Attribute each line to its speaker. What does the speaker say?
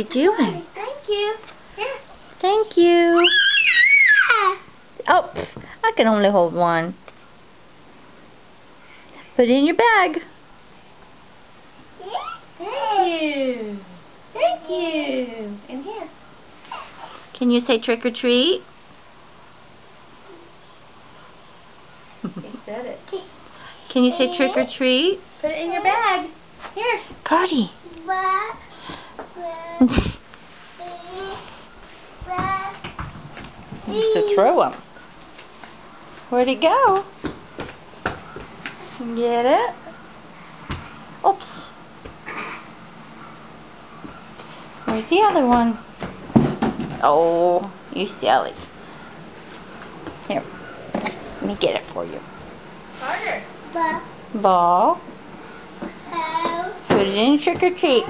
Speaker 1: What are you doing?
Speaker 2: Thank you. Here.
Speaker 1: Thank you. Oh, I can only hold one. Put it in your bag.
Speaker 2: Thank you. Thank you. And here.
Speaker 1: Can you say trick or treat?
Speaker 2: He said it.
Speaker 1: Can you say trick or treat?
Speaker 2: Put it in your bag. Here.
Speaker 1: Cardi. So throw them. Where'd he go? Get it? Oops. Where's the other one? Oh, you silly. Here, let me get it for you.
Speaker 2: Harder.
Speaker 1: Ball. Put it in trick or treat.